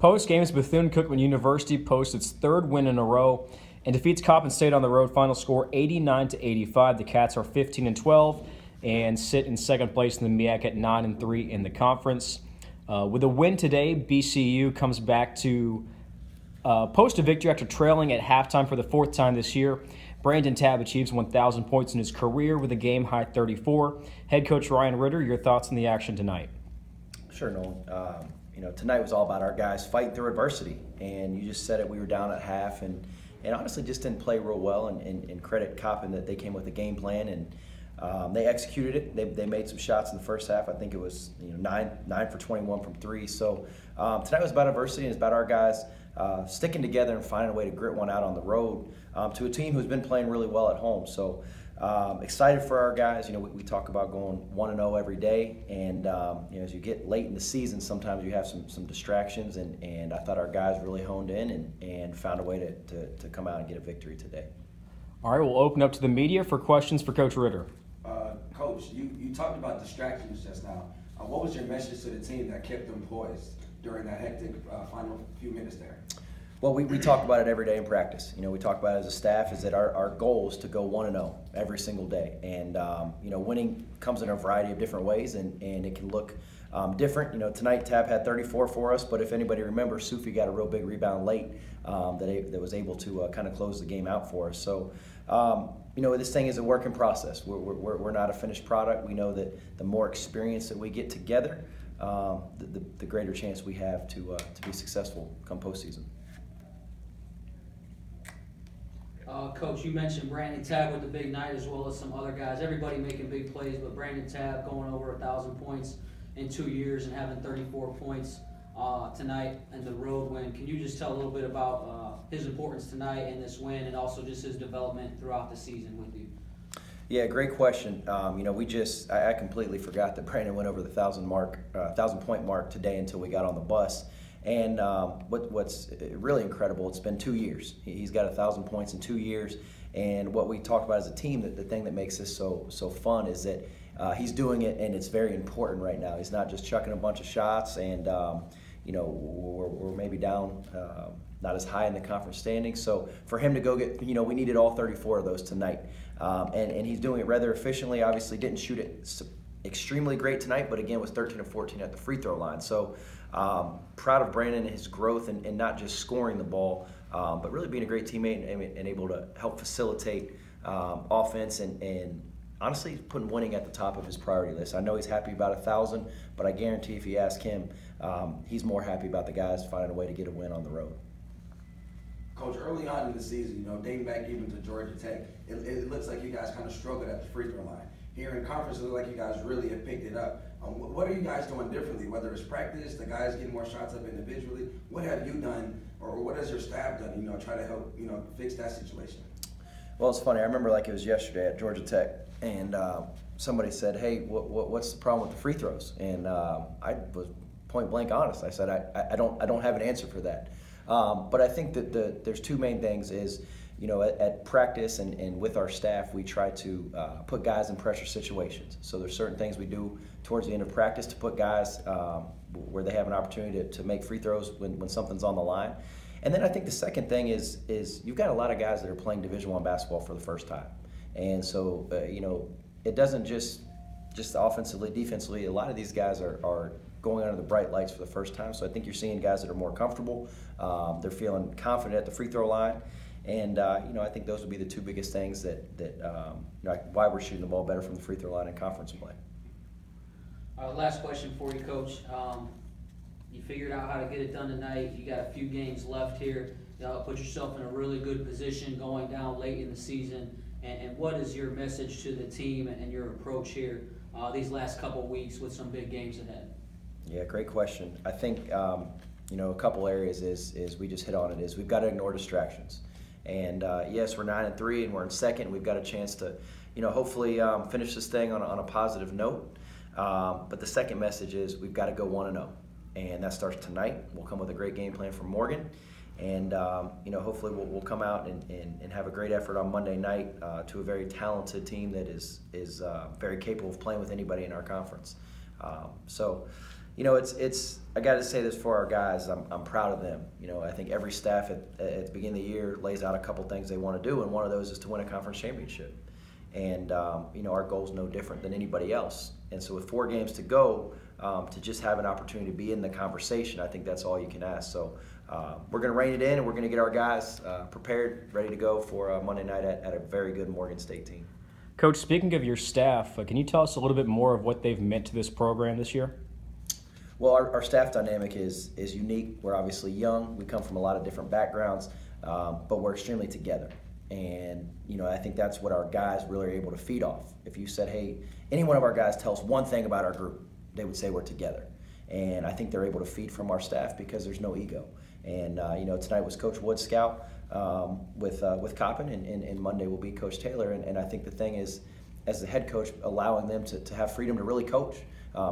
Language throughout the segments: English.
Postgame, Bethune-Cookman University posts its third win in a row and defeats Coppin State on the road. Final score 89-85. The Cats are 15-12 and sit in second place in the MEAC at 9-3 in the conference. With a win today, BCU comes back to post a victory after trailing at halftime for the fourth time this year. Brandon Tabb achieves 1,000 points in his career with a game-high 34. Head coach Ryan Ritter, your thoughts on the action tonight? Sure, Nolan. Tonight was all about our guys fighting through adversity, and you just said it. We were down at half, and honestly just didn't play real well. And credit Coppin that they came with a game plan and they executed it. They made some shots in the first half. I think it was 9 for 21 from three. So tonight was about adversity, and it's about our guys sticking together and finding a way to grit one out on the road to a team who's been playing really well at home. So excited for our guys. We talk about going 1-0 every day, and as you get late in the season, sometimes you have some distractions, and I thought our guys really honed in and found a way to come out and get a victory today. All right, we'll open up to the media for questions for Coach Ritter. Coach, you talked about distractions just now. What was your message to the team that kept them poised during that hectic final few minutes there? Well, we talk about it every day in practice. We talk about it as a staff is that our goal is to go 1-0 every single day. And, winning comes in a variety of different ways, and it can look different. Tonight Tab had 34 for us, but if anybody remembers, Sufi got a real big rebound late that was able to kind of close the game out for us. So, this thing is a work in process. We're not a finished product. We know that the more experience that we get together, the greater chance we have to be successful come postseason. Coach, you mentioned Brandon Tabb with the big night as well as some other guys. Everybody making big plays, but Brandon Tabb going over 1,000 points in 2 years and having 34 points tonight in the road win. Can you just tell a little bit about his importance tonight in this win and also just his development throughout the season with you? Yeah, great question. I completely forgot that Brandon went over the 1,000 point mark today until we got on the bus. And what's really incredible, it's been 2 years. He's got 1,000 points in 2 years. And what we talk about as a team, the thing that makes this so fun is that he's doing it, and it's very important right now. He's not just chucking a bunch of shots, and we're maybe down not as high in the conference standings. So for him to go get, we needed all 34 of those tonight. And he's doing it rather efficiently. Obviously didn't shoot it extremely great tonight, but again was 13 of 14 at the free throw line. So proud of Brandon and his growth and not just scoring the ball, but really being a great teammate and able to help facilitate offense and honestly putting winning at the top of his priority list. I know he's happy about 1,000, but I guarantee if you ask him, he's more happy about the guys finding a way to get a win on the road. Coach, early on in the season, dating back even to Georgia Tech, it looks like you guys kind of struggled at the free throw line. Here in conference, it looks like you guys really have picked it up. What are you guys doing differently, whether it's practice, the guys getting more shots up individually? What have you done, or what has your staff done, try to help, fix that situation? Well, it's funny. I remember like it was yesterday at Georgia Tech, and somebody said, hey, what's the problem with the free throws? And I was point blank honest. I said, I don't have an answer for that. But I think that there's two main things is, at practice and with our staff, we try to put guys in pressure situations. So there's certain things we do towards the end of practice to put guys where they have an opportunity to make free throws when something's on the line. And then I think the second thing is you've got a lot of guys that are playing Division I basketball for the first time. And so, it doesn't just offensively, defensively, a lot of these guys are going under the bright lights for the first time. So I think you're seeing guys that are more comfortable. They're feeling confident at the free throw line. And, I think those would be the two biggest things that why we're shooting the ball better from the free throw line in conference play. Last question for you, Coach. You figured out how to get it done tonight. You got a few games left here. Put yourself in a really good position going down late in the season. And what is your message to the team and your approach here these last couple weeks with some big games ahead? Yeah, great question. I think, a couple areas is we just hit on it is we've got to ignore distractions. And yes, we're 9-3 and we're in second. We've got a chance to, hopefully finish this thing on a positive note. But the second message is we've got to go 1-0. And that starts tonight. We'll come with a great game plan for Morgan. And, hopefully we'll come out and have a great effort on Monday night to a very talented team that is very capable of playing with anybody in our conference. So, It's I got to say this for our guys. I'm proud of them. I think every staff at the beginning of the year lays out a couple things they want to do, and one of those is to win a conference championship. And our goal is no different than anybody else. And so with 4 games to go, to just have an opportunity to be in the conversation, I think that's all you can ask. So we're going to rein it in, and we're going to get our guys prepared, ready to go for Monday night at a very good Morgan State team. Coach, speaking of your staff, can you tell us a little bit more of what they've meant to this program this year? Well, our staff dynamic is unique. We're obviously young. We come from a lot of different backgrounds, but we're extremely together. And, I think that's what our guys really are able to feed off. If you said, hey, any one of our guys tell us one thing about our group, they would say we're together. And I think they're able to feed from our staff because there's no ego. And, tonight was Coach Wood's scout with Coppin, and Monday will be Coach Taylor. And I think the thing is, as the head coach, allowing them to have freedom to really coach.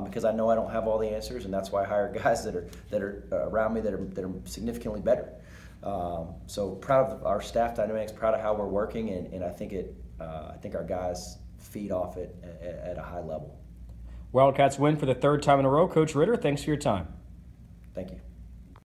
Because I know I don't have all the answers, and that's why I hire guys that are around me that are significantly better. So proud of our staff dynamics, proud of how we're working, and I think our guys feed off it at a high level. Wildcats win for the 3rd time in a row. Coach Ritter, thanks for your time. Thank you.